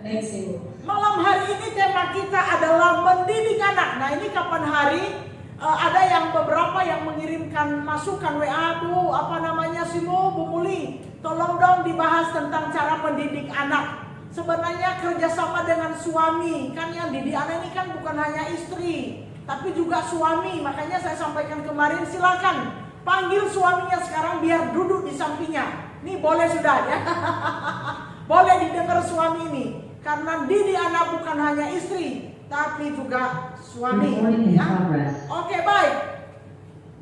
Next, Ibu. Malam hari ini tema kita adalah mendidik anak. Nah, ini kapan hari ada yang beberapa yang mengirimkan masukan WA, Bu, apa namanya sih Bu Muli, tolong dong dibahas tentang cara mendidik anak. Sebenarnya kerjasama dengan suami, kan yang didik anak ini kan bukan hanya istri, tapi juga suami. Makanya saya sampaikan kemarin, silakan panggil suaminya sekarang biar duduk di sampingnya. Ini boleh sudah ya. Boleh didengar suami ini. Karena didik anak bukan hanya istri, tapi juga suami. Ya. Oke, baik.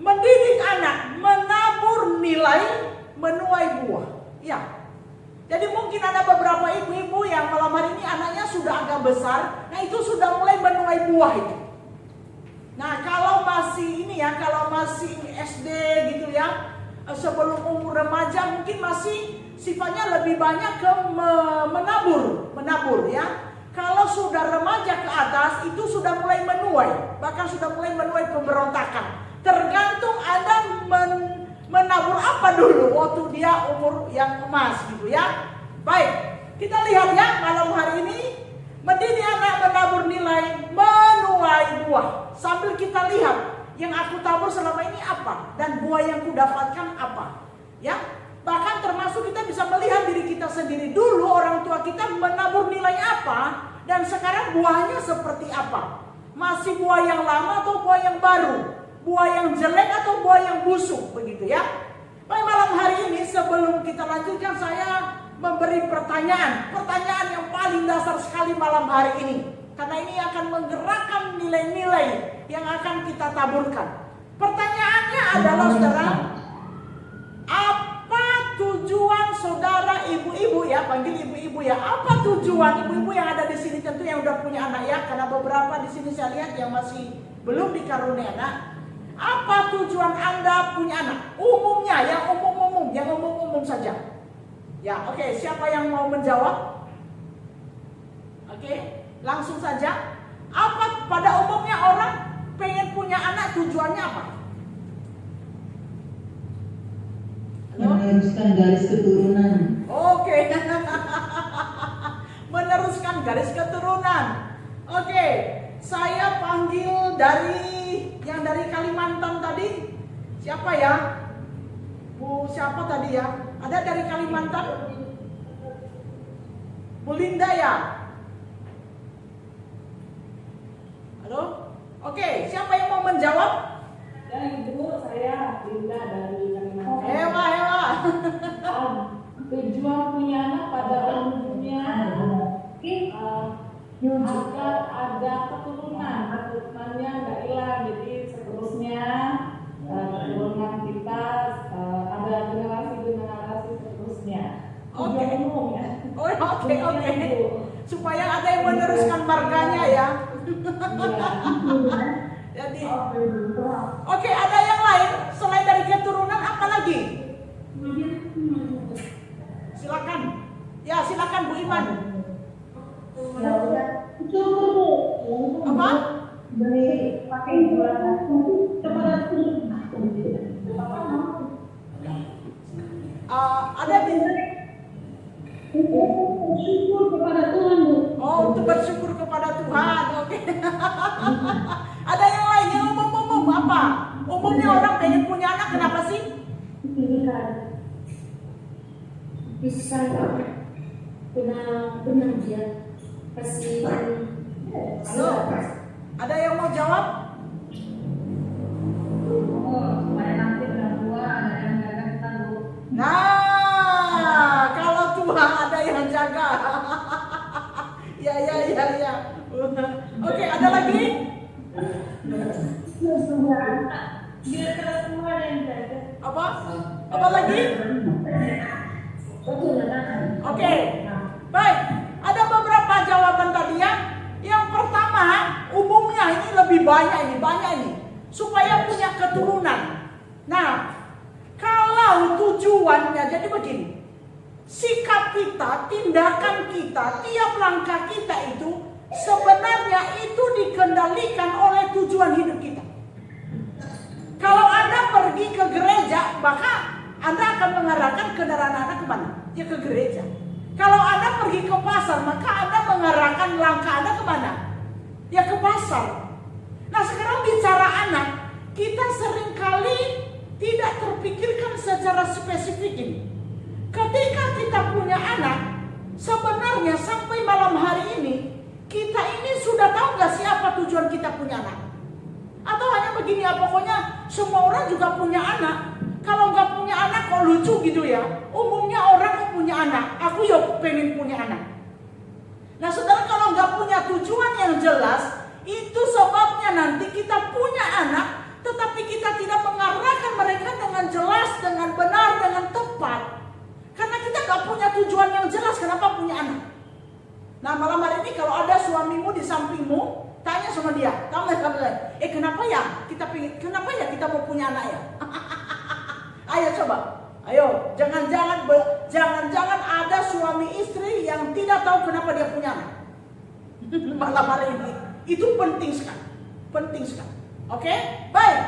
Mendidik anak, menabur nilai, menuai buah. Ya. Jadi mungkin ada beberapa ibu-ibu yang malam hari ini anaknya sudah agak besar, nah itu sudah mulai menuai buah itu. Nah, kalau masih ini ya, kalau masih SD gitu ya, sebelum umur remaja mungkin masih sifatnya lebih banyak ke menabur ya. Kalau sudah remaja ke atas itu sudah mulai menuai, bahkan sudah mulai menuai pemberontakan. Tergantung Anda menabur apa dulu waktu dia umur yang emas gitu ya. Baik, kita lihat ya malam hari ini mendidik anak, menabur nilai, menuai buah. Sambil kita lihat yang aku tabur selama ini apa dan buah yang kudapatkan apa. Ya. Bahkan termasuk kita bisa melihat diri kita sendiri dulu, orang tua kita menabur nilai apa dan sekarang buahnya seperti apa. Masih buah yang lama atau buah yang baru, buah yang jelek atau buah yang busuk, begitu ya. Baik, malam hari ini sebelum kita lanjutkan saya memberi pertanyaan yang paling dasar sekali malam hari ini. Karena ini akan menggerakkan nilai-nilai yang akan kita taburkan. Pertanyaannya adalah saudara, apa tujuan saudara ibu-ibu ya, panggil ibu-ibu ya. Apa tujuan ibu-ibu yang ada di sini, tentu yang udah punya anak ya, karena beberapa di sini saya lihat yang masih belum dikaruniai anak. Apa tujuan Anda punya anak? Umumnya, yang umum saja. Ya, oke, siapa yang mau menjawab? Oke, langsung saja. Apa pada umumnya orang pengen punya anak tujuannya apa? Meneruskan garis keturunan. Oke. Meneruskan garis keturunan. Oke, saya panggil yang dari Kalimantan tadi. Siapa ya? Bu siapa tadi ya? Ada dari Kalimantan? Bu Linda ya? Halo? Oke, siapa yang mau menjawab? Ya Ibu, saya Linda dari Kalimantan. Hewa. Tujuan punya anak pada umumnya agar ada keturunannya nggak hilang, jadi seterusnya keturunan kita ada generasi seterusnya. Tujuan umum ya. Oke. Supaya ada yang meneruskan marganya ya. Jadi, oke, ada yang lain selain dari keturunan apa lagi? Silakan. Ya, silakan Bu Iman. Apa? Beri pakai bulan kepada Ada bersyukur kepada Tuhan, Bu. Oh, untuk bersyukur kepada Tuhan. Oke. Ada yang lain yang umum apa? Umumnya orang pengen punya anak, kenapa sih? Bisa benar dia pasti. Halo, ada yang mau jawab? Supaya nanti berdua ada yang jaga kita, Bu. Nah, kalau Tuhan ada yang jaga. Ya. Oke, ada lagi? Biar kalau Tuhan yang jaga. Apa lagi? Oke. Baik, ada beberapa jawaban tadi ya. Yang pertama, umumnya ini lebih banyak ini, supaya punya keturunan. Nah, kalau tujuannya jadi begini, sikap kita, tindakan kita, tiap langkah kita itu sebenarnya itu dikendalikan oleh tujuan hidup kita. Kalau Anda pergi ke gereja, maka Anda akan mengarahkan kendaraan Anda kemana? Ya ke gereja. Kalau Anda pergi ke pasar, maka Anda mengarahkan langkah Anda kemana? Ya ke pasar. Nah sekarang bicara anak, kita seringkali tidak terpikirkan secara spesifik ini. Ketika kita punya anak, sebenarnya sampai malam hari ini, kita ini sudah tahu gak sih apa tujuan kita punya anak? Atau hanya begini ya, pokoknya semua orang juga punya anak. Kalau nggak punya anak kok lucu gitu ya. Umumnya orang kok punya anak, aku ya pengen punya anak. Nah saudara, kalau nggak punya tujuan yang jelas, itu sebabnya nanti kita punya anak, tetapi kita tidak mengarahkan mereka dengan jelas, dengan benar, dengan tepat. Karena kita nggak punya tujuan yang jelas, kenapa punya anak? Nah malam hari ini kalau ada suamimu di sampingmu, tanya sama dia, kenapa ya kita mau punya anak ya? Ayo coba, ayo, jangan ada suami istri yang tidak tahu kenapa dia punya anak. Malam hari ini, itu penting sekali, Oke? Baik,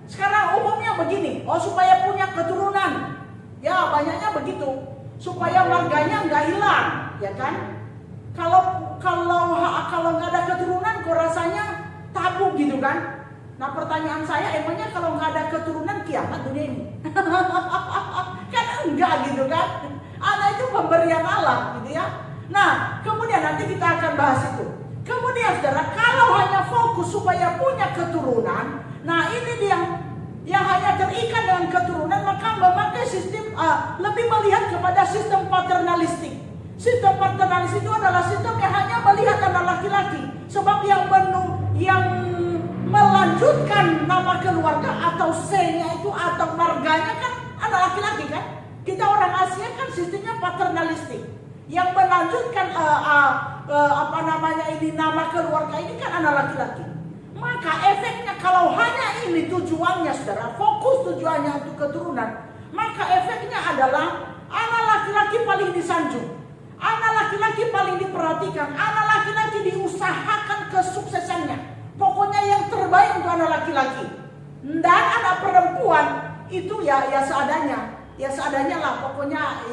sekarang umumnya begini, supaya punya keturunan, ya banyaknya begitu, supaya marganya nggak hilang, ya kan? Kalau nggak ada keturunan, kok rasanya tabu gitu kan? Nah pertanyaan saya, emangnya kalau nggak ada keturunan kiamat dunia ini? Kan enggak gitu kan? Anak itu pemberian Allah gitu ya. Nah kemudian nanti kita akan bahas itu. Kemudian saudara, kalau hanya fokus supaya punya keturunan, nah ini dia yang hanya terikat dengan keturunan, maka memakai sistem lebih melihat kepada sistem paternalistik. Sistem paternalistik itu adalah sistem yang hanya melihat anak laki-laki, sebab yang melanjutkan nama keluarga atau C-nya itu atau marganya kan anak laki-laki kan. Kita orang Asia kan sistemnya paternalistik. Yang melanjutkan nama keluarga ini kan anak laki-laki. Maka efeknya kalau hanya ini tujuannya saudara, fokus tujuannya untuk keturunan, maka efeknya adalah anak laki-laki paling disanjung, anak laki-laki paling diperhatikan, anak laki-laki diusahakan kesuksesannya. Pokoknya yang terbaik untuk anak laki-laki. Dan anak perempuan itu ya seadanya lah. Pokoknya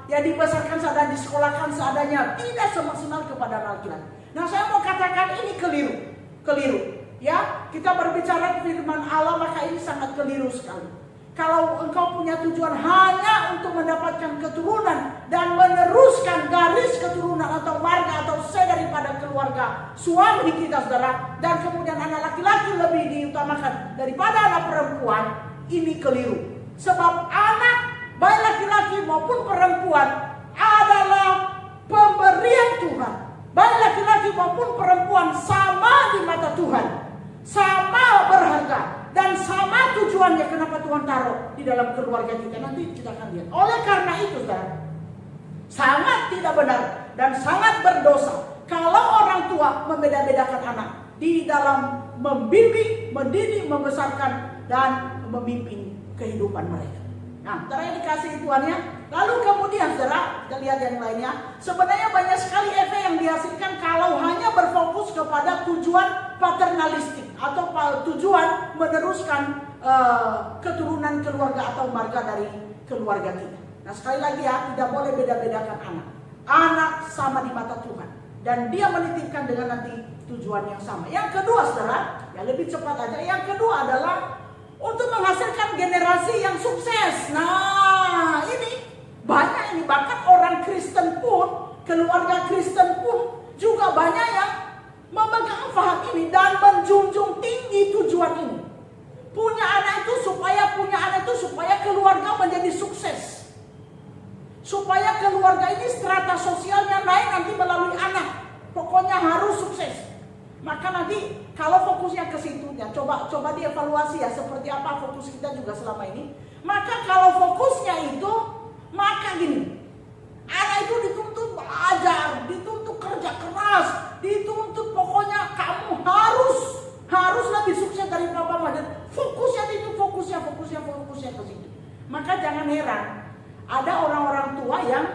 ya dibesarkan seadanya, disekolahkan seadanya, tidak semaksimal kepada anak laki-laki. Nah saya mau katakan ini keliru. Ya kita berbicara firman Allah, maka ini sangat keliru sekali. Kalau engkau punya tujuan hanya untuk mendapatkan keturunan dan meneruskan garis keturunan atau marga atau C daripada keluarga suami kita saudara, dan kemudian anak laki-laki lebih diutamakan daripada anak perempuan, ini keliru. Sebab anak baik laki-laki maupun perempuan adalah pemberian Tuhan. Baik laki-laki maupun perempuan sama di mata Tuhan, sama berharga. Dan sama tujuannya kenapa Tuhan taruh di dalam keluarga kita. Nanti kita akan lihat. Oleh karena itu saudara, sangat tidak benar dan sangat berdosa kalau orang tua membeda-bedakan anak di dalam membimbing, mendidik, membesarkan dan memimpin kehidupan mereka. Nah, saudara yang dikasihi Tuhan ya. Lalu kemudian saudara, kita lihat yang lainnya. Sebenarnya banyak sekali efek yang dihasilkan kalau hanya berfokus kepada tujuan paternalistik atau tujuan meneruskan keturunan keluarga atau marga dari keluarga kita. Nah sekali lagi ya, tidak boleh beda-bedakan anak. Anak sama di mata Tuhan, dan dia menitipkan dengan nanti tujuan yang sama. Yang kedua saudara, ya lebih cepat aja. Yang kedua adalah untuk menghasilkan generasi yang sukses. Nah ini banyak ini, bahkan orang Kristen pun, keluarga Kristen pun juga banyak yang memegang paham ini dan menjunjung tinggi tujuan ini. Punya anak itu supaya keluarga menjadi sukses. Supaya keluarga ini strata sosialnya naik nanti melalui anak. Pokoknya harus sukses. Maka nanti kalau fokusnya ke situ ya, coba dievaluasi ya seperti apa fokus kita juga selama ini. Maka kalau fokusnya itu, maka gini, anak itu dituntut belajar, dituntut kerja keras, dituntut pokoknya kamu harus lebih sukses dari papa mama. Fokusnya itu fokusnya ke situ. Maka jangan heran ada orang-orang tua yang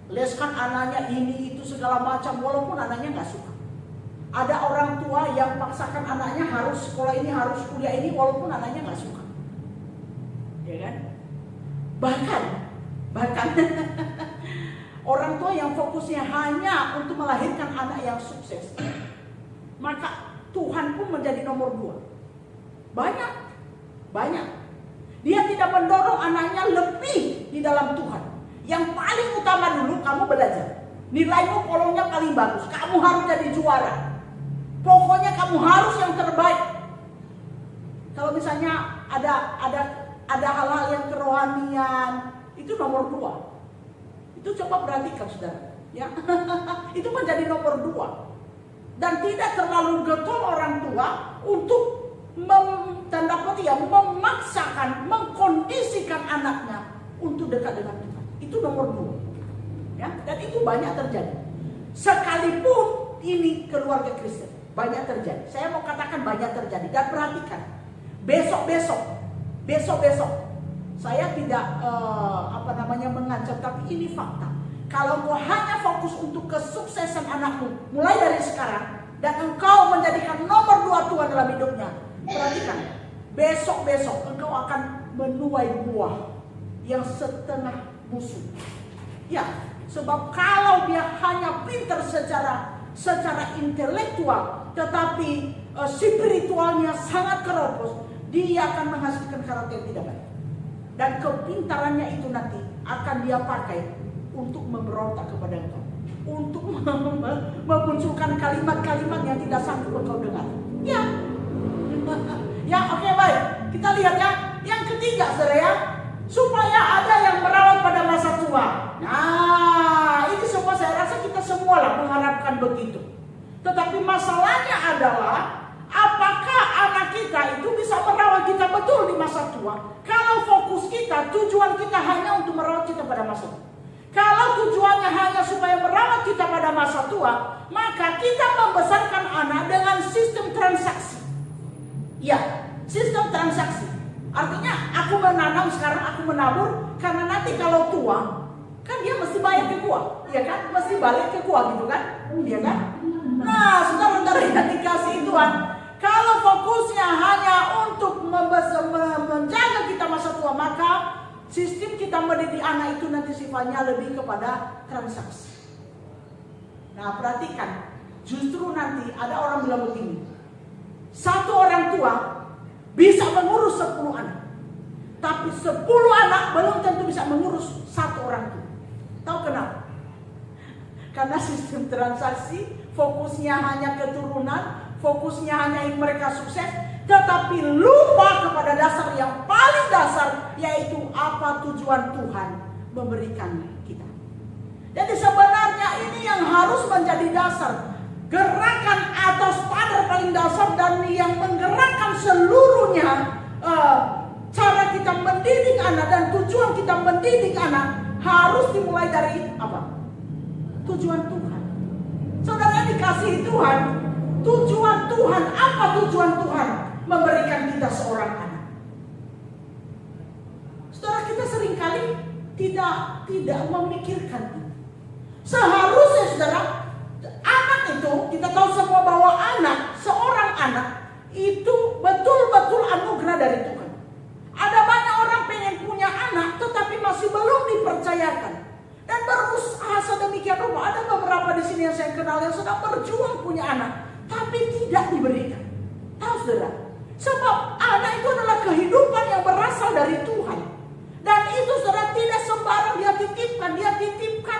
leskan anaknya ini itu segala macam walaupun anaknya nggak suka. Ada orang tua yang paksakan anaknya harus sekolah ini, harus kuliah ini walaupun anaknya nggak suka. Ya kan? Bahkan Bahkan orang tua yang fokusnya hanya untuk melahirkan anak yang sukses, maka Tuhan pun menjadi nomor 2. Banyak. Dia tidak mendorong anaknya lebih di dalam Tuhan. Yang paling utama dulu kamu belajar. Nilaimu polongnya paling bagus. Kamu harus jadi juara. Pokoknya kamu harus yang terbaik. Kalau misalnya ada hal-hal yang kerohanian, itu nomor 2. Itu coba perhatikan saudara, ya. Itu menjadi nomor 2. Dan tidak terlalu getol orang tua untuk memaksakan, mengkondisikan anaknya untuk dekat dengan Tuhan. Itu nomor 2. Ya, dan itu banyak terjadi. Sekalipun ini keluarga Kristen, banyak terjadi. Saya mau katakan banyak terjadi. Dan perhatikan, besok, saya tidak mengancam, tapi ini fakta. Kalau engkau hanya fokus untuk kesuksesan anakmu mulai dari sekarang, dan engkau menjadikan nomor 2 Tuhan dalam hidupnya, perhatikan, besok engkau akan menuai buah yang setengah busuk. Ya, sebab kalau dia hanya pintar secara intelektual, tetapi spiritualnya sangat keropos, dia akan menghasilkan karakter yang tidak baik. Dan kepintarannya itu nanti akan dia pakai untuk memberontak kepada engkau, untuk memunculkan kalimat-kalimat yang tidak sanggup engkau dengar. Ya, oke, baik. Kita lihat ya. Yang ketiga, saudara ya, supaya ada yang merawat pada masa tua. Nah, ini semua saya rasa kita semua lah mengharapkan begitu. Tetapi masalahnya adalah, apakah anak kita itu bisa merawat kita betul di masa tua? Kalau fokus kita, tujuan kita hanya untuk merawat kita pada masa tua. Kalau tujuannya hanya supaya merawat kita pada masa tua, maka kita membesarkan anak dengan sistem transaksi. Ya, sistem transaksi. Artinya aku menanam sekarang, aku menabur, karena nanti kalau tua, kan dia mesti bayar ke gua, ya kan? Mesti balik ke gua gitu kan? Iya kan? Nah, saudara-saudara yang dikasih Tuhan, kalau fokusnya hanya untuk menjaga kita masa tua, maka sistem kita mendidik anak itu nanti sifatnya lebih kepada transaksi. Nah, perhatikan, justru nanti ada orang bilang begini, satu orang tua bisa mengurus 10 anak, tapi 10 anak belum tentu bisa mengurus satu orang tua. Tahu kenapa? Karena sistem transaksi fokusnya hanya keturunan, fokusnya hanya ingin mereka sukses, tetapi lupa kepada dasar yang paling dasar, yaitu apa tujuan Tuhan memberikan kita. Jadi sebenarnya ini yang harus menjadi dasar, gerakan atau standar paling dasar, dan yang menggerakkan seluruhnya cara kita mendidik anak dan tujuan kita mendidik anak harus dimulai dari apa? Tujuan Tuhan. Saudara dikasihi Tuhan, tujuan Tuhan, apa tujuan Tuhan memberikan kita seorang anak? Saudara, kita seringkali tidak memikirkan itu. Seharusnya saudara, anak itu, kita tahu semua bahwa seorang anak itu betul-betul anugerah dari Tuhan. Ada banyak orang pengen punya anak, tetapi masih belum dipercayakan dan berusaha sedemikian rupa. Ada beberapa di sini yang saya kenal yang sedang berjuang punya anak, tapi tidak diberikan. Tahu saudara? Sebab anak itu adalah kehidupan yang berasal dari Tuhan. Dan itu saudara tidak sembarang dia titipkan,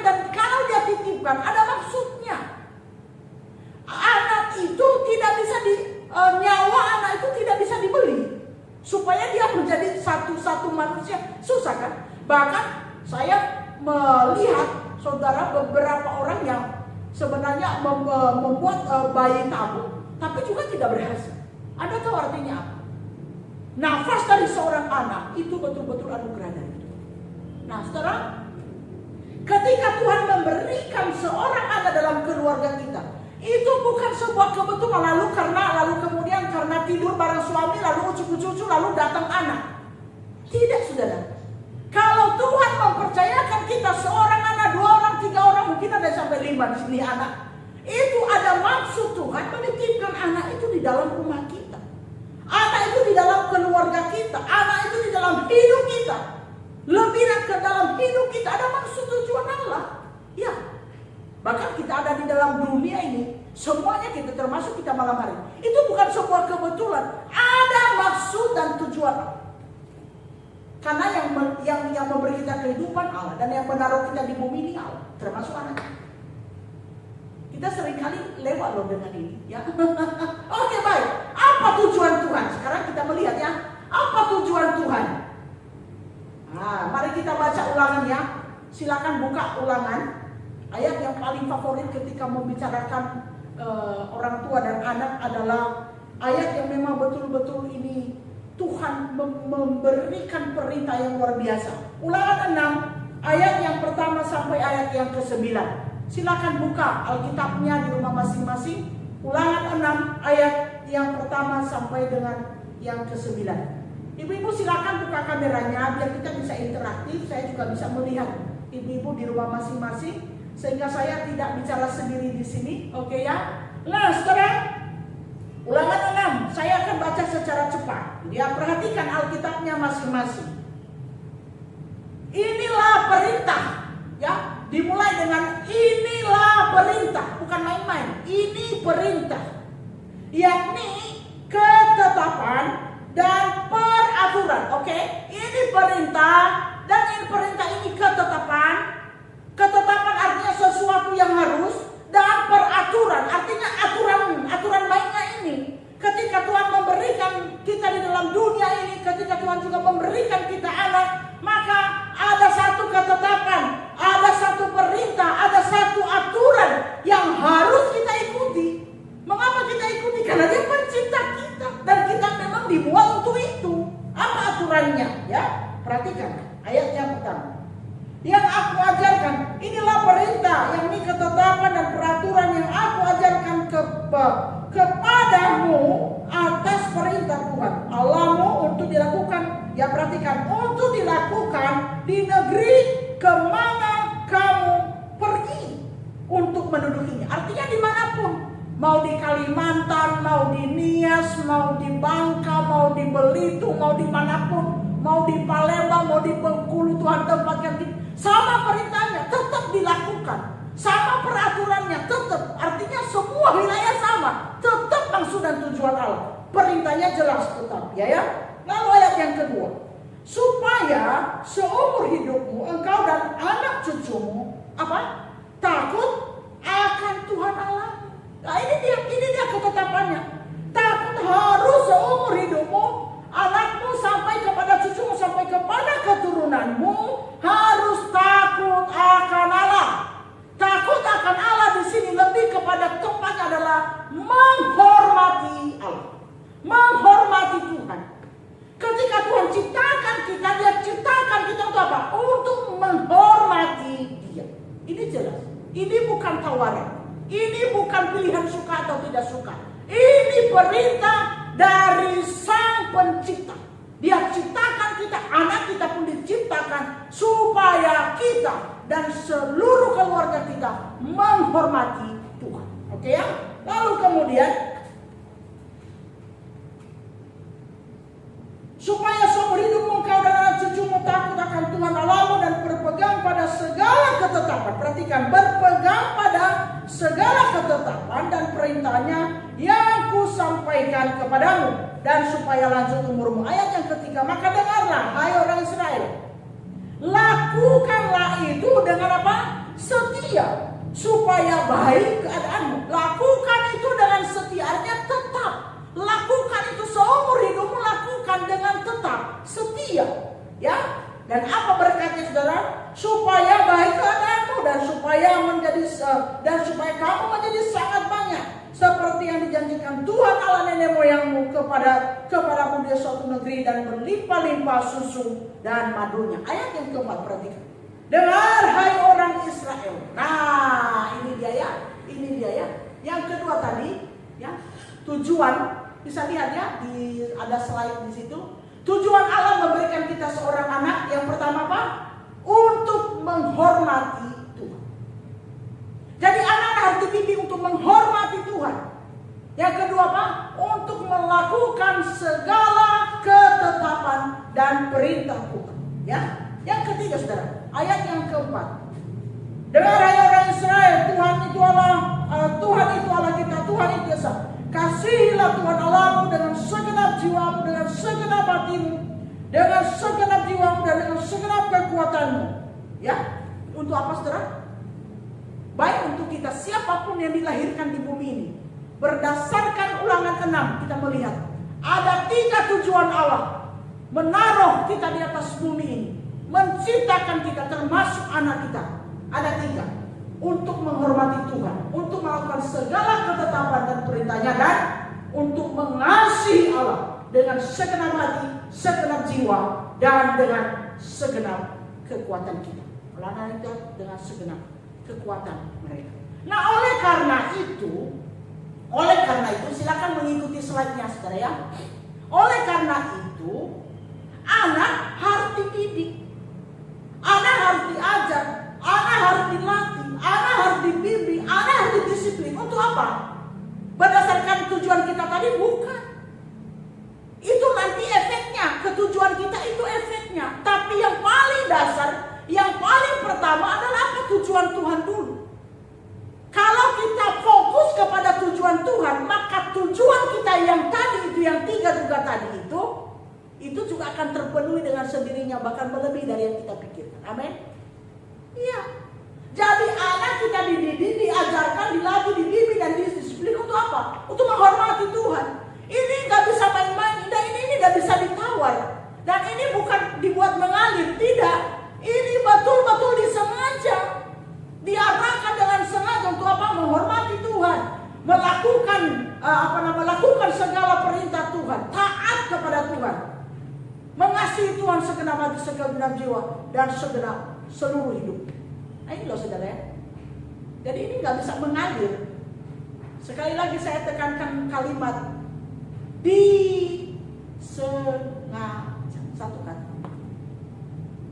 dan kalau dia titipkan ada maksudnya. Anak itu tidak bisa nyawa anak itu tidak bisa dibeli. Supaya dia menjadi satu-satu manusia, susah kan? Bahkan saya melihat saudara beberapa orang yang sebenarnya membuat bayi tabung, tapi juga tidak berhasil. Ada tahu artinya apa? Nafas dari seorang anak itu betul-betul anugerah dari Tuhan. Nah, saudara, ketika Tuhan memberikan seorang anak dalam keluarga kita, itu bukan sebuah kebetulan lalu kemudian karena tidur bareng suami, lalu ujuk-ujuk lalu datang anak. Tidak, saudara. Kalau Tuhan mempercayakan kita seorang anak, 2 orang, 3 orang, mungkin ada sampai 5 di sini anak. Itu ada maksud Tuhan menitipkan anak itu di dalam rumah kita. Anak itu di dalam keluarga kita, anak itu di dalam hidup kita. lebih ke dalam hidup kita ada maksud tujuan Allah. Ya. Bahkan kita ada di dalam dunia ini, semuanya kita termasuk kita malam hari. Itu bukan sebuah kebetulan, ada maksud dan tujuan Allah. Karena yang memberi kita kehidupan Allah dan yang menaruh kita di bumi ini Allah, termasuk anak. Kita seringkali lewat loh dengan ini, ya. Oke, baik. Apa tujuan Tuhan? Sekarang kita melihat ya, apa tujuan Tuhan? Nah, mari kita baca Ulangan ya. Silakan buka Ulangan. Ayat yang paling favorit ketika membicarakan orang tua dan anak adalah ayat yang memang betul-betul ini Tuhan memberikan perintah yang luar biasa. Ulangan 6 ayat yang pertama sampai ayat yang ke-9. Silakan buka Alkitabnya di rumah masing-masing. Ulangan 6 ayat yang pertama sampai dengan yang ke-9. Ibu-ibu silakan buka kameranya biar kita bisa interaktif. Saya juga bisa melihat ibu-ibu di rumah masing-masing sehingga saya tidak bicara sendiri di sini. Oke ya. Nah, sekarang Ulangan 6 saya akan baca secara cepat. Dia perhatikan Alkitabnya masing-masing. Inilah perintah, ya. Dimulai dengan inilah perintah, bukan main-main. Ini perintah, yakni ketetapan dan peraturan. Oke, ini perintah dan ini perintah ini ketetapan. Ketetapan artinya sesuatu yang harus dan peraturan artinya aturan mainnya ini. Ketika Tuhan memberikan kita di dalam dunia ini, ketika Tuhan juga memberikan kita anak, maka ada satu ketetapan, ada satu perintah, ada satu aturan yang harus kita ikuti. Mengapa kita ikuti? Karena Dia pencipta kita dan kita memang dibuat untuk itu. Apa aturannya? Ya, perhatikan ayat yang pertama. Yang aku ajarkan, inilah perintah, yang ini ketetapan dan peraturan yang aku ajarkan kepadamu atas perintah Tuhan Allahmu untuk dilakukan. Ya, perhatikan, untuk dilakukan di negeri kemana kamu pergi untuk mendudukinya. Artinya dimanapun, mau di Kalimantan, mau di Nias, mau di Bangka, mau di Belitung, mau dimanapun, mau di Palembang, mau di Bengkulu, Tuhan tempatkan kita. Sama perintahnya tetap dilakukan, sama peraturannya tetap, artinya semua wilayah sama, tetap maksud dan tujuan Allah. Perintahnya jelas tetap, ya. Lalu ayat yang kedua, supaya seumur hidupmu engkau dan anak cucumu apa? Takut akan Tuhan Allah. Nah, ini dia ketetapannya. Takut harus seumur hidupmu, anakmu sampai kepada cucumu, sampai kepada keturunanmu harus takut akan Allah. Takut akan Allah di sini lebih kepada tempatnya adalah menghormati Allah, menghormati Tuhan. Ketika Tuhan ciptakan kita, Dia ciptakan kita untuk apa? Untuk menghormati Dia. Ini jelas. Ini bukan tawaran. Ini bukan pilihan suka atau tidak suka. Ini perintah dari Sang Pencipta. Dia ciptakan kita, anak kita pun diciptakan supaya kita dan seluruh keluarga kita menghormati Tuhan. Oke ya? Lalu kemudian, supaya seumur hidupmu engkau dan anak cucumu takut akan Tuhan Allahmu dan berpegang pada segala ketetapan. Perhatikan, berpegang pada segala ketetapan dan perintahnya yang kusampaikan kepadamu, dan supaya lanjut umurmu. Ayat yang ketiga, maka dengarlah hai orang Israel, lakukanlah itu dengan apa? Setia, supaya baik keadaanmu. Lakukan itu dengan setia, artinya tetap. Lakukan itu seumur hidupmu, lakukan dengan tetap, setia, ya. Dan apa berkatnya, saudara? Supaya baik keadaanmu dan supaya kamu menjadi sangat banyak, seperti yang dijanjikan Tuhan Allah nenek moyangmu kepadamu di suatu negeri, dan berlimpah-limpah susu dan madunya. Ayat yang keempat, perhatikan. Dengar hai orang Israel. Nah, ini dia ya. Yang kedua tadi, ya, tujuan. Bisa lihat ya, ada slide di situ. Tujuan Allah memberikan kita seorang anak. Yang pertama apa? Untuk menghormati Tuhan. Jadi anak harus dibimbing untuk menghormati Tuhan. Yang kedua apa? Untuk melakukan segala ketetapan dan perintah Tuhan. Ya. Yang ketiga, saudara. Ayat yang keempat. Dengar hai orang Israel, Tuhan itu Allah kita, Tuhan itu Esa. Kasihilah Tuhan Allahmu dengan segenap jiwamu, dengan segenap hatimu, dengan segenap jiwamu dan dengan segenap kekuatanmu. Ya, untuk apa, saudara? Baik untuk kita, siapapun yang dilahirkan di bumi ini. Berdasarkan Ulangan 6 kita melihat ada 3 tujuan Allah menaruh kita di atas bumi ini, menciptakan kita termasuk anak kita. Ada 3: untuk menghormati Tuhan, untuk melakukan segala ketetapan dan perintahnya, dan untuk mengasihi Allah dengan segenap hati, segenap jiwa, dan dengan segenap kekuatan kita. Ulangan itu dengan segenap kekuatan mereka. Nah, oleh karena itu silakan mengikuti slide-nya, saudara ya. Oleh karena itu, anak harus dididik, anak harus diajar, anak harus dilatih, anak harus dibimbing, anak harus didisiplin. Untuk apa? Berdasarkan tujuan kita tadi? Bukan. Itu nanti efeknya, ketujuan kita itu efeknya. Tapi yang paling dasar, yang paling pertama adalah apa? Tujuan Tuhan dulu. Kalau kita fokus kepada tujuan Tuhan, maka tujuan kita yang tadi itu, yang 3 juga tadi itu juga akan terpenuhi dengan sendirinya, bahkan melebihi dari yang kita pikirkan. Amin. Iya. Jadi anak kita dididik, diajarkan, dilatih, dibimbing dan disiplin untuk apa? Untuk menghormati Tuhan. Ini nggak bisa main-main, ini nggak bisa ditawar. Dan ini bukan dibuat mengalir, tidak. Ini betul-betul disengaja, diarahkan dengan sengaja untuk apa? Menghormati Tuhan, melakukan segala perintah Tuhan, taat kepada Tuhan, mengasihi Tuhan segenap hati, segenap jiwa, dan segenap seluruh hidup. Nah, ini loh, saudara ya. Jadi ini nggak bisa mengalir. Sekali lagi saya tekankan kalimat disengaja, satu kata.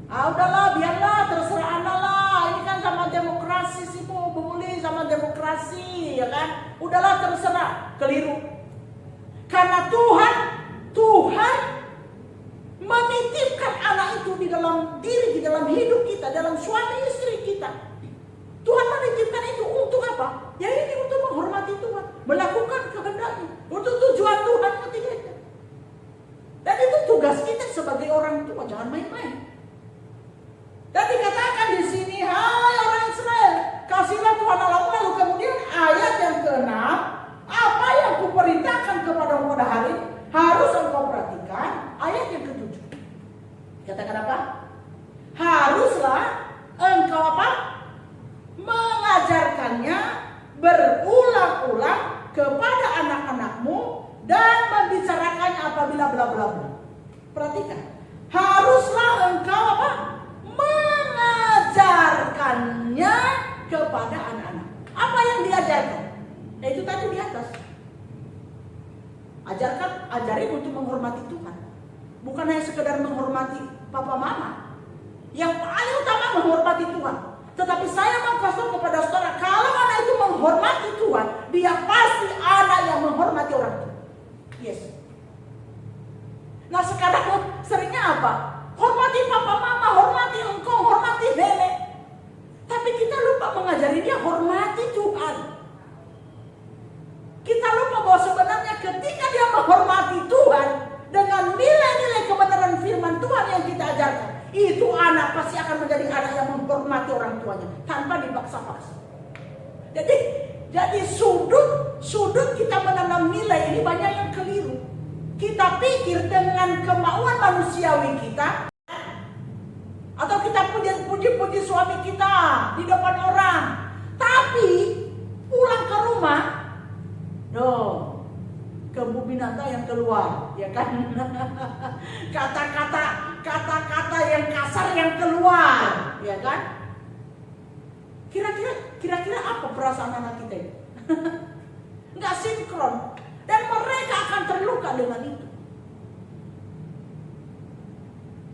Udahlah, biarlah, terserah anak lah. Ini kan sama demokrasi sih, Bu Muli, sama demokrasi, ya kan? Udahlah, terserah. Keliru. Karena Tuhan menitipkan anak itu di dalam diri, di dalam hidup kita, dalam suami istri kita. Tuhan menitipkan itu untuk apa? Ya ini untuk menghormati Tuhan, melakukan kehendaknya, untuk tujuan Tuhan ketiga itu. Dan itu tugas kita sebagai orang tua, jangan main-main. Dan dikatakan di sini, hai orang Israel, kasihlah Tuhan Allahmu. Lalu kemudian ayat yang ke-6, apa yang kuperintahkan kepadamu pada hari ini harus engkau perhatikan. Ayat yang ke-7, katakan apa? Haruslah engkau apa? Mengajarkannya berulang-ulang kepada anak-anakmu dan membicarakannya apabila bla bla bla. Perhatikan, haruslah engkau apa? Mengajarkannya kepada anak-anak. Apa yang diajarkan? Nah, itu tadi di atas. Ajarin untuk menghormati Tuhan. Bukan hanya sekedar menghormati papa mama. Yang paling utama menghormati Tuhan. Tetapi saya mau kasih kepada saudara, kalau anak itu menghormati Tuhan, dia pasti anak yang menghormati orang tua. Yes. Nah, sekarang seringnya apa? Hormati papa mama, hormati engkau, hormati nenek. Tapi kita lupa mengajari dia hormati Tuhan. Kita lupa bahwa sebenarnya ketika dia menghormati Tuhan dengan nilai-nilai kebenaran firman Tuhan yang kita ajarkan, itu anak pasti akan menjadi anak yang menghormati orang tuanya tanpa dipaksa-paksa. Jadi sudut kita menanam nilai ini banyak yang keliru. Kita pikir dengan kemauan manusiawi kita, atau kita puji-puji suami kita di depan orang, tapi pulang ke rumah, kebun binatang yang keluar, ya kan? Kata-kata yang kasar yang keluar, ya kan? Kira-kira apa perasaan anak kita ini? Nggak sinkron, dan mereka akan terluka dengan itu.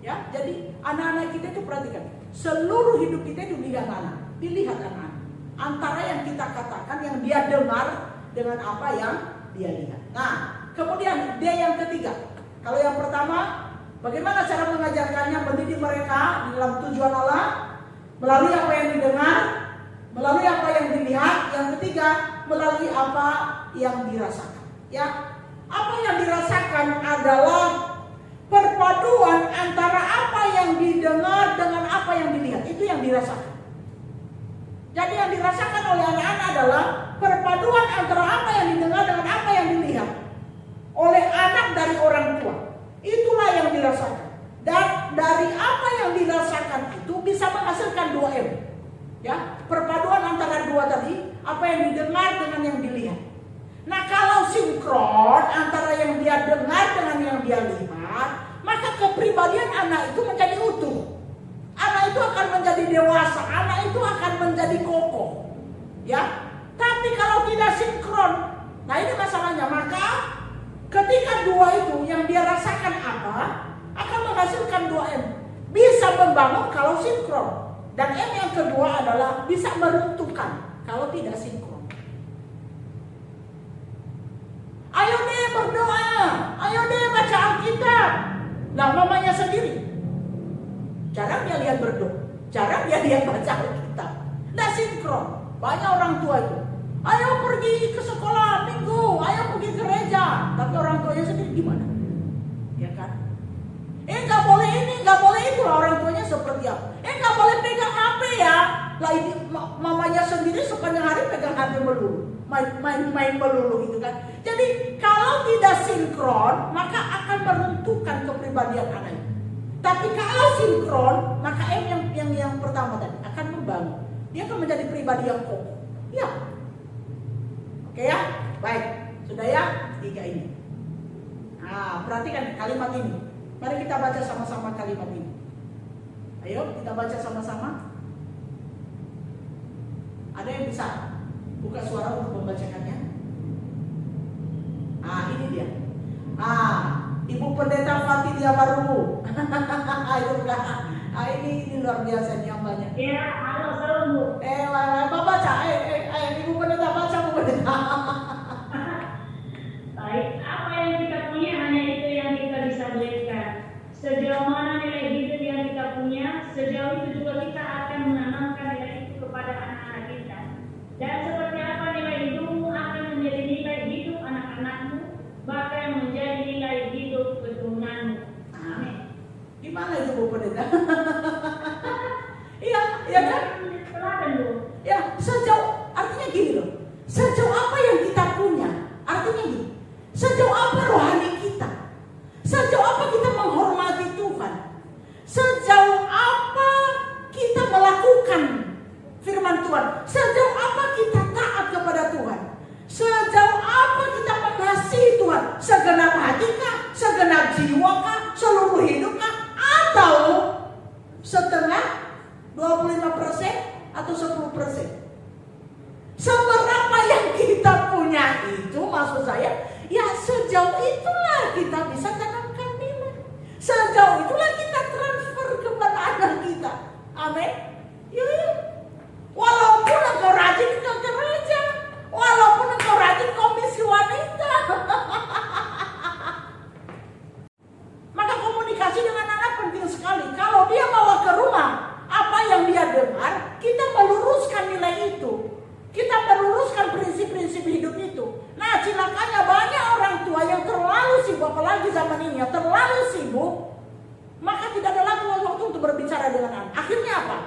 Ya, jadi anak-anak kita itu perhatikan, seluruh hidup kita itu dilihat anak-anak. Antara yang kita katakan, yang dia dengar dengan apa yang dia lihat. Nah, kemudian dia yang ketiga. Kalau yang pertama Bagaimana cara mengajarkannya? Mendidik mereka di dalam tujuan Allah melalui apa yang didengar, melalui apa yang dilihat. Yang ketiga, melalui apa yang dirasakan. Ya, apa yang dirasakan adalah perpaduan antara apa yang didengar dengan apa yang dilihat. Itu yang dirasakan. Jadi yang dirasakan oleh anak-anak adalah perpaduan antara apa yang didengar dengan apa yang dilihat oleh anak dari orang tua. Itulah yang dirasakan. Dan dari apa yang dirasakan itu bisa menghasilkan 2M. Ya, perpaduan antara dua tadi, apa yang didengar dengan yang dilihat. Nah, kalau sinkron antara yang dia dengar dengan yang dia lihat, maka kepribadian anak itu menjadi utuh. Anak itu akan menjadi dewasa, anak itu akan menjadi kokoh. Ya. Tapi kalau tidak sinkron, nah ini masalahnya. Maka ketika dua itu yang dia rasakan apa, akan menghasilkan 2M. Bisa membangun kalau sinkron. Dan M yang kedua adalah bisa meruntuhkan kalau tidak sinkron. Ayo deh berdoa, ayo deh baca Alkitab. Nah, mamanya sendiri jarang dia lihat berdoa, jarang dia lihat baca Alkitab. Nah, sinkron. Banyak orang tua itu, ayo pergi ke sekolah minggu, ayo pergi ke gereja. Tapi orang tuanya sendiri gimana? Ya kan? Nggak boleh ini, nggak boleh itu. Orang tuanya seperti apa? Nggak boleh pegang HP ya. Lah ini mamanya sendiri sepanjang hari pegang HP melulu, main melulu gitu kan. Jadi kalau tidak sinkron, maka akan meruntuhkan kepribadian anak. Tapi kalau sinkron, maka yang pertama tadi akan membangun. Dia akan menjadi pribadi yang kokoh. Ya. Oke ya? Baik. Sudah ya? 3 ini. Nah, perhatikan kalimat ini. Mari kita baca sama-sama kalimat ini. Ayo kita baca sama-sama. Ada yang bisa buka suara untuk membacakannya? Ini dia. Ibu Pendeta Fatidia Baru. Ini luar biasa yang banyak. Ya, halo salam Bu. Baca. Ibu Pendeta baca, Bu Pendeta. Baik, apa yang kita punya hanya itu yang kita bisa berikan. Sejauh mana nilai hidup yang kita punya, sejauh itu juga kita akan menanamkan nilai itu kepada anak-anak kita. Dan seperti apa nilai hidupmu akan menjadi nilai hidup anak-anakmu, bahkan menjadi nilai hidup keturunanmu. Amin. Gimana itu Bu Pendeta? Iya kan? Teladan Bu. Ya, sejauh artinya gini loh. Sejauh apa yang kita punya, artinya gini. Sejauh apa rohani kita? Sejauh apa kita menghormati Tuhan? Sejauh apa kita melakukan firman Tuhan? Sejauh apa kita taat kepada Tuhan? Sejauh apa kita mengasihi Tuhan? Segenap hati-kah? Segenap jiwa-kah? Seluruh hidup-kah? Atau setengah? 25% atau 10%? Seberapa yang kita punya itu, maksud saya, ya sejauh itulah kita bisa tanamkan nilai. Sejauh itulah kita transfer kepada anak kita. Amin. Ya. Walaupun engkau rajin ke gereja, walaupun engkau rajin komisi wanita. Maka komunikasi dengan anak penting sekali. Kalau dia bawa ke rumah apa yang dia dengar, kita meluruskan nilai itu. Kita meluruskan prinsip-prinsip hidup itu. Nah, celakanya banyak orang tua yang terlalu sibuk, apalagi zaman ini ya, terlalu sibuk, maka tidak ada lagi waktu untuk berbicara dengan anak. Akhirnya apa?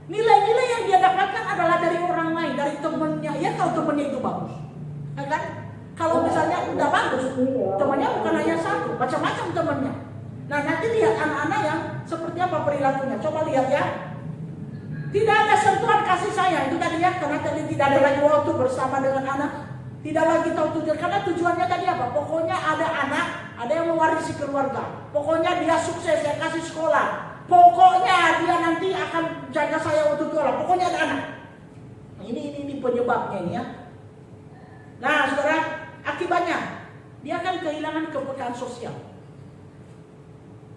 Nilai-nilai yang dia dapatkan adalah dari orang lain, dari temannya. Ya, kalau temannya itu bagus, ya kan? Kalau misalnya udah bagus, temannya bukan hanya satu, macam-macam temannya. Nah, nanti lihat anak-anak yang seperti apa perilakunya. Coba lihat ya. Tidak ada sentuhan kasih sayang itu tadi ya, karena tadi tidak ada lagi waktu bersama dengan anak, tidak lagi tahu tujuan. Karena tujuannya tadi apa? Pokoknya ada anak, ada yang mewarisi keluarga. Pokoknya dia sukses, saya kasih sekolah. Pokoknya dia nanti akan jaga saya untuk sekolah. Pokoknya ada anak. Ini penyebabnya ini ya. Nah, saudara, akibatnya dia akan kehilangan kepekaan sosial.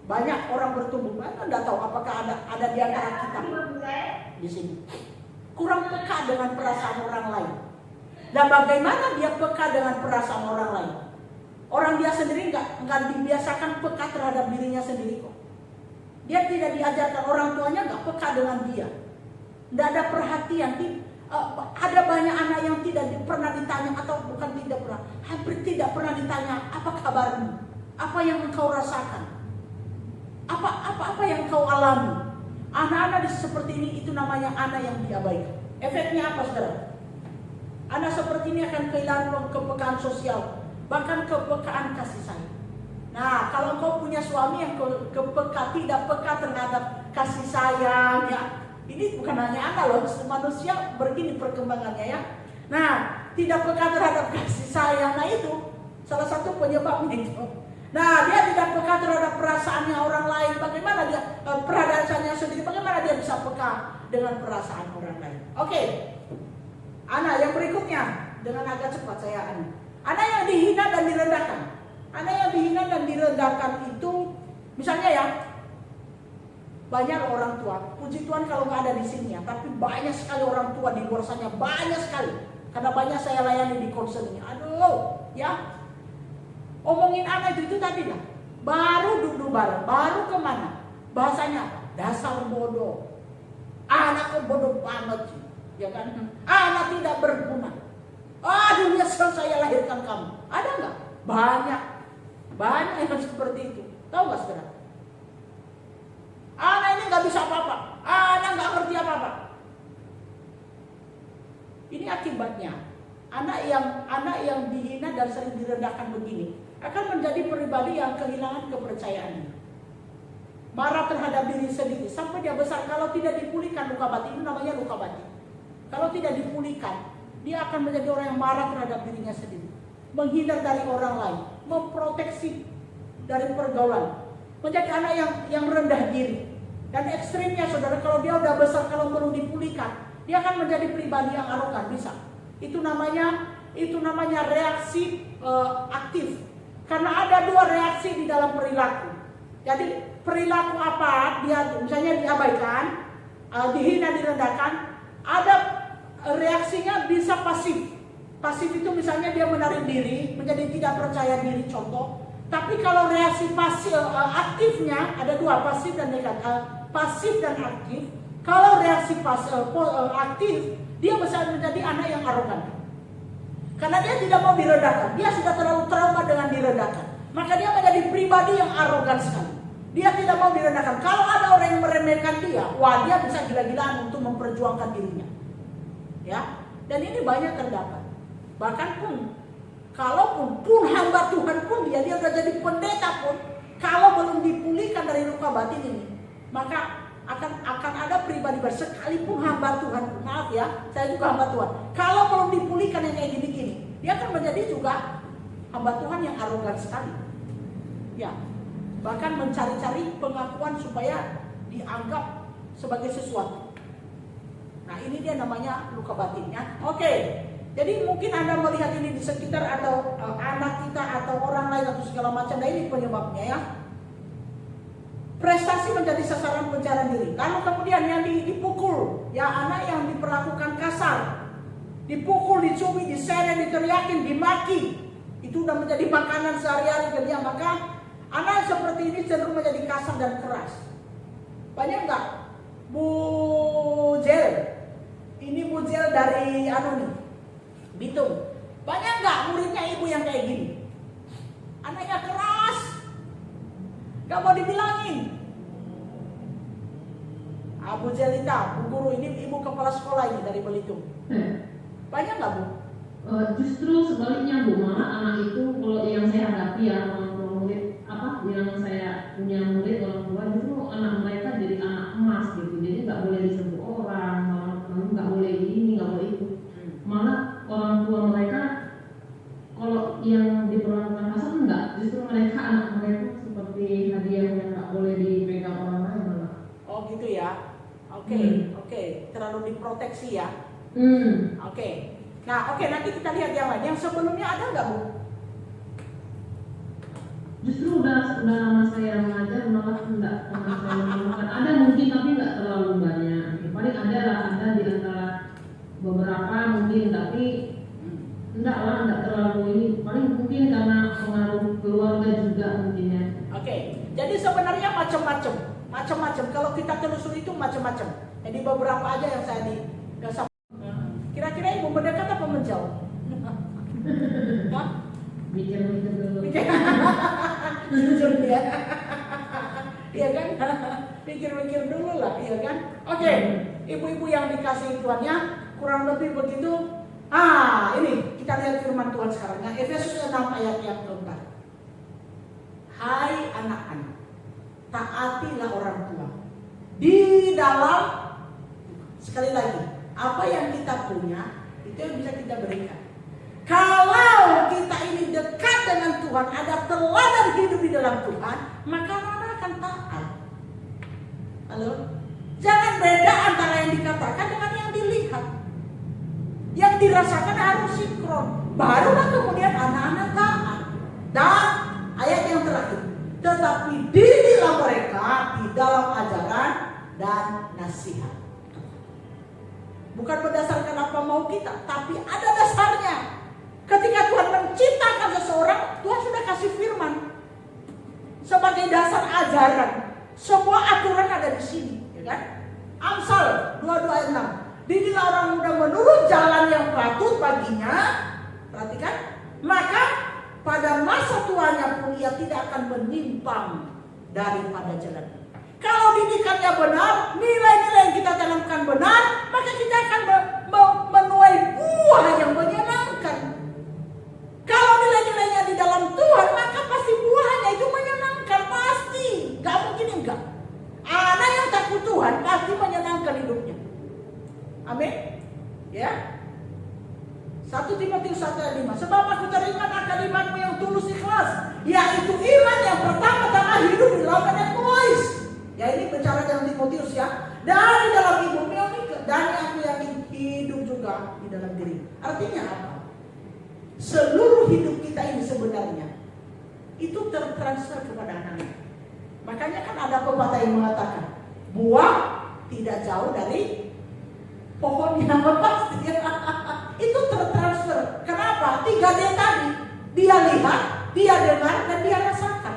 Banyak orang bertumbuh, mereka tidak tahu apakah ada di antara kita di sini kurang peka dengan perasaan orang lain. Dan bagaimana dia peka dengan perasaan orang lain? Orang dia sendiri nggak dibiasakan peka terhadap dirinya sendiri kok. Dia tidak diajarkan, orang tuanya nggak peka dengan dia. Tidak ada perhatian. Ada banyak anak yang tidak pernah ditanya, atau bukan tidak pernah, hampir tidak pernah ditanya, apa kabarmu? Apa yang engkau rasakan? Apa yang engkau alami? Anak-anak seperti ini, itu namanya anak yang diabaikan. Efeknya apa, saudara? Anak seperti ini akan kehilangan kepekaan sosial, bahkan kepekaan kasih sayang. Nah, kalau engkau punya suami yang tidak peka terhadap kasih sayang, ya, ini bukan hanya anak loh, manusia begini perkembangannya ya. Nah, tidak peka terhadap kasih sayang, nah itu salah satu penyebabnya itu. Nah, dia tidak peka terhadap perasaannya orang lain. Bagaimana dia perasaannya sendiri? Bagaimana dia bisa peka dengan perasaan orang lain? Oke. Anak yang berikutnya, dengan agak cepat saya anak yang dihina dan direndahkan. Anak yang dihina dan direndahkan itu, misalnya ya, banyak orang tua. Puji Tuhan kalau nggak ada di sini ya, tapi banyak sekali orang tua di luar sana, banyak sekali. Karena banyak saya layani di konseling. Aduh, ya. Omongin anak itu tadi lah. Baru duduk bareng, baru kemana? Bahasanya apa? Dasar bodoh. Anak bodoh banget sih. Ya kan? Anak tidak berguna. Aduh, nyesel saya lahirkan kamu. Ada nggak? Banyak yang seperti itu. Tahu nggak saudara? Anak ini nggak bisa apa-apa. Anak nggak ngerti apa-apa. Ini akibatnya. Anak yang dihina dan sering direndahkan begini akan menjadi pribadi yang kehilangan kepercayaannya. Marah terhadap diri sendiri sampai dia besar. Kalau tidak dipulihkan luka batin, itu namanya luka batin. Kalau tidak dipulihkan, dia akan menjadi orang yang marah terhadap dirinya sendiri, menghindar dari orang lain, memproteksi dari pergaulan, menjadi anak yang rendah diri. Dan ekstrimnya saudara, kalau dia udah besar, kalau belum dipulihkan, dia akan menjadi pribadi yang arogan, bisa. Itu namanya reaksi aktif. Karena ada dua reaksi di dalam perilaku. Jadi perilaku apa? Dia misalnya diabaikan, dihina, direndahkan. Ada reaksinya bisa pasif. Pasif itu misalnya dia menarik diri, menjadi tidak percaya diri, contoh. Tapi kalau reaksi pasif, aktifnya ada dua, pasif dan negatif. Pasif dan aktif. Kalau reaksi aktif, dia bisa menjadi anak yang arogan. Karena dia tidak mau direndahkan, dia sudah terlalu trauma dengan direndahkan. Maka dia menjadi pribadi yang arogan sekali. Dia tidak mau direndahkan. Kalau ada orang yang meremehkan dia, wah, dia bisa gila-gilaan untuk memperjuangkan dirinya. Ya, dan ini banyak terdapat. Bahkan kalaupun hamba Tuhan pun dia sudah jadi pendeta pun, kalau belum dipulihkan dari luka batin ini, maka akan ada pribadi sekalipun hamba Tuhan, maaf ya, saya juga hamba Tuhan. Kalau belum dipulihkan yang kayak gini-gini, dia akan menjadi juga hamba Tuhan yang arogan sekali. Ya, bahkan mencari-cari pengakuan supaya dianggap sebagai sesuatu. Nah, ini dia namanya luka batinnya. Oke, jadi mungkin Anda melihat ini di sekitar atau anak kita atau orang lain atau segala macam. Nah, ini penyebabnya ya. Prestasi menjadi sasaran pencarian diri. Lalu kemudian yang dipukul, ya, anak yang diperlakukan kasar, dipukul, dicubit, diseret, diteriakin, dimaki, itu udah menjadi makanan sehari-hari ke dia. Maka anak seperti ini cenderung menjadi kasar dan keras. Banyak nggak Bu Jel? Ini Bu Jel dari Bitung. Banyak nggak muridnya ibu yang kayak gini? Anaknya keras, gak mau dibilangin. Bu Jelita, Bu Guru, ini ibu kepala sekolah ini dari Belitung. Banyak nggak Bu? Justru sebaliknya Bu, malah anak itu kalau yang saya hadapi ya, orang murid yang saya punya murid orang tua, justru anak mereka jadi anak emas gitu. Jadi nggak boleh disentuh orang, malah nggak boleh ini, nggak boleh itu. Malah orang tua mereka kalau yang diperlakukan kasar enggak, justru mereka anak mereka seperti hadiah yang nggak boleh dipegang orang lain malah. Oh gitu ya. Oke, terlalu diproteksi ya. Oke. Nah, nanti kita lihat yang lain. Yang sebelumnya ada nggak Bu? Justru udah lama saya mengajar malah enggak pernah saya menemukan. Ada mungkin tapi enggak terlalu banyak. Paling ada di antara beberapa mungkin, tapi enggak terlalu ini. Paling mungkin karena pengaruh macam-macam. Kalau kita telusuri itu macam-macam. Jadi beberapa aja yang saya kira-kira ibu mendekat apa menjauh? Mikir-mikir dulu. Jujur dia. Iya kan? Pikir-pikir dulu lah, iya kan? Oke, ibu-ibu yang dikasihi Tuhannya, kurang lebih begitu. Ini kita lihat firman Tuhan sekarang. Efesus 6 ayat yang keempat. Hai anak-anak, taatilah orang tua di dalam, sekali lagi, apa yang kita punya itu yang bisa kita berikan. Kalau kita ini dekat dengan Tuhan, ada teladan hidup di dalam Tuhan, maka anak akan taat. Halo? Jangan beda antara yang dikatakan dengan yang dilihat. Yang dirasakan harus sinkron. Barulah kemudian anak-anak taat. Dan ayat yang terakhir, tetapi didiklah mereka di dalam ajaran dan nasihat. Bukan berdasarkan apa mau kita, tapi ada dasarnya. Ketika Tuhan menciptakan seseorang, Tuhan sudah kasih firman sebagai dasar ajaran. Semua aturan ada di sini, ya kan? Amsal 22 ayat 6. Didiklah orang muda menurut jalan yang patut baginya. Perhatikan, maka pada masa tuanya pun ia tidak akan menyimpang daripada jalan. Kalau didikannya benar, nilai-nilai yang kita tanamkan benar, maka kita akan menuai buah yang menyenangkan. Kalau nilai-nilainya di dalam Tuhan, maka pasti buahnya itu menyenangkan, pasti. Gak mungkin enggak. Anak yang takut Tuhan pasti menyenangkan hidupnya. Amin. Ya. 1 Timotius 1 ayat 5. Sebab aku teringat akan imanmu yang tulus ikhlas, yaitu iman yang pertama-tama hidup di dalam Egois. Ya, ini bicara dengan Timotius ya. Dan di dalam ibumu dan aku yakin hidup juga di dalam diri. Artinya apa? Seluruh hidup kita ini sebenarnya itu tertransfer kepada anak-anak. Makanya kan ada pepatah yang mengatakan buah tidak jauh dari pohonnya, pasti. Itu tertransfer. Kenapa? 3D tadi. Dia lihat, dia dengar, dan dia rasakan.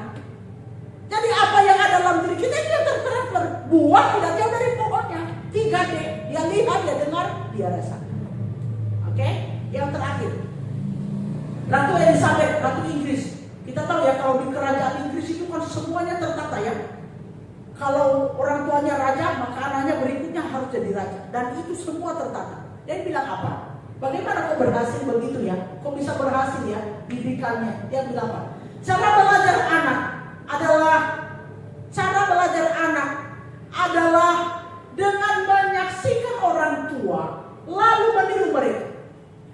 Jadi apa yang ada dalam diri kita itu tertransfer. Buah tidak jauh dari pohonnya. 3D. Dia lihat, dia dengar, dia rasakan. Oke? Yang terakhir, Ratu Elizabeth, Ratu Inggris. Kita tahu ya, kalau di kerajaan Inggris itu kan semuanya tertata ya. Kalau orang tuanya raja, maka anaknya berikutnya harus jadi raja. Dan itu semua tertata. Dia bilang apa? Bagaimana kok berhasil begitu ya? Kok bisa berhasil ya didikannya? Dia bilang apa? Cara belajar anak adalah dengan menyaksikan orang tua lalu meniru mereka.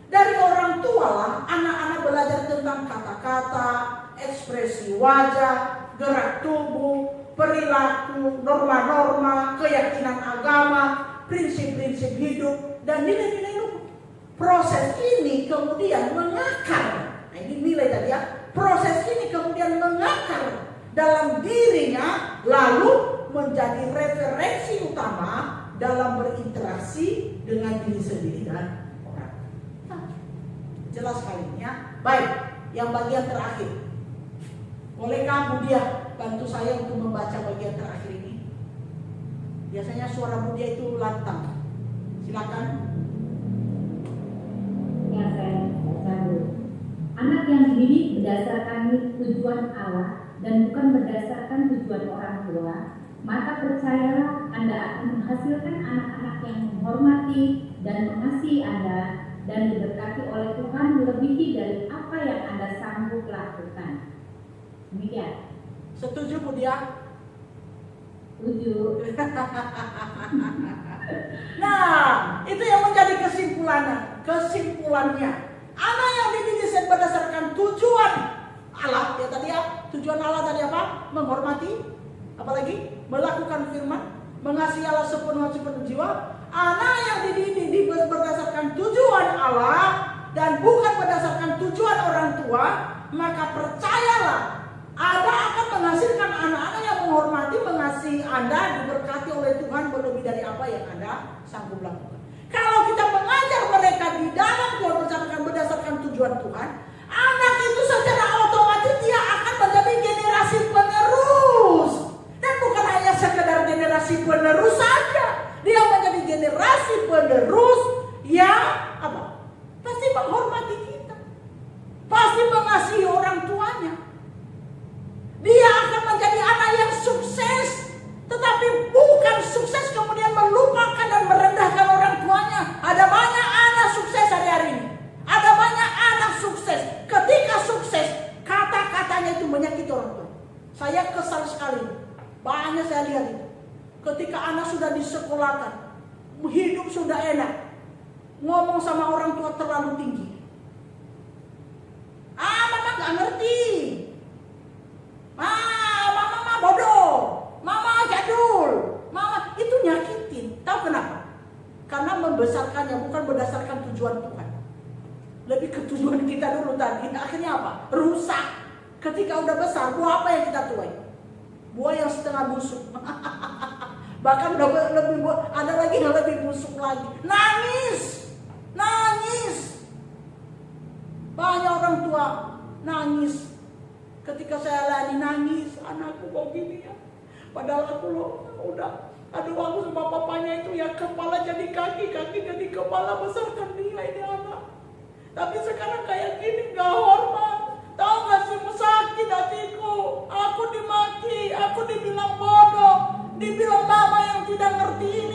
Dari orang tua lah anak-anak belajar tentang kata-kata, ekspresi wajah, gerak tubuh, perilaku, norma-norma, keyakinan agama, prinsip-prinsip hidup, dan nilai-nilai hidup. Proses ini kemudian mengakar. Nah, ini nilai tadi ya. Proses ini kemudian mengakar dalam dirinya, lalu menjadi referensi utama dalam berinteraksi dengan diri sendiri dan orang. Nah, jelas sekali ya. Baik, yang bagian terakhir. Bolehkah Budia bantu saya untuk membaca bagian terakhir ini? Biasanya suara Budia itu lantang. Silakan. Ya, saya baca dulu. Anak yang dididik berdasarkan tujuan Allah dan bukan berdasarkan tujuan orang tua, maka percayalah Anda akan menghasilkan anak-anak yang menghormati dan mengasihi Anda dan diberkati oleh Tuhan melebihi dari apa yang Anda sanggup lakukan. Demikian. Setuju Budia? Setuju. Nah, itu yang menjadi kesimpulannya. Anak yang dididik berdasarkan tujuan Allah, ya tadi ya, tujuan Allah tadi apa? Menghormati, apalagi melakukan firman, mengasihi Allah sepenuh jiwa. Anak yang dididik berdasarkan tujuan Allah dan bukan berdasarkan tujuan orang tua, maka percayalah, Anda akan menghasilkan anak-anak yang menghormati, mengasihi Anda, diberkati oleh Tuhan lebih dari apa yang Anda sanggup lakukan. Kalau kita mengajar mereka di dalam Tuhan berdasarkan tujuan Tuhan, anak itu secara otomatis dia akan menjadi generasi penerus. Dan bukan masih mengasihi orang tuanya. Dia akan menjadi anak yang sukses, tetapi bukan sukses kemudian melupakan dan merendahkan orang tuanya. Ada banyak anak sukses hari-hari ini. Ada banyak anak sukses. Ketika sukses, kata-katanya itu menyakiti orang tua. Saya kesal sekali. Banyak saya lihat itu. Ketika anak sudah disekolahkan, hidup sudah enak, ngomong sama orang tua terlalu tinggi. Mama gak ngerti. Mama bodoh. Mama jadul. Mama itu nyakitin. Tahu kenapa? Karena membesarkannya bukan berdasarkan tujuan Tuhan. Lebih ke tujuan kita dulu tadi. Akhirnya apa? Rusak. Ketika udah besar, buah apa yang kita tuai? Buah yang setengah busuk. Bahkan lebih ada lagi yang lebih busuk lagi. Nangis. Banyak orang tua nangis. Ketika saya lagi nangis, anakku kok gini ya. Padahal aku udah ada waktu sama papanya itu ya, kepala jadi kaki jadi kepala, besarkan dia ini anak. Tapi sekarang kayak gini gak hormat. Tahu gak sih, sakit hatiku. Aku dimaki, aku dibilang bodoh, dibilang mama yang tidak ngertiin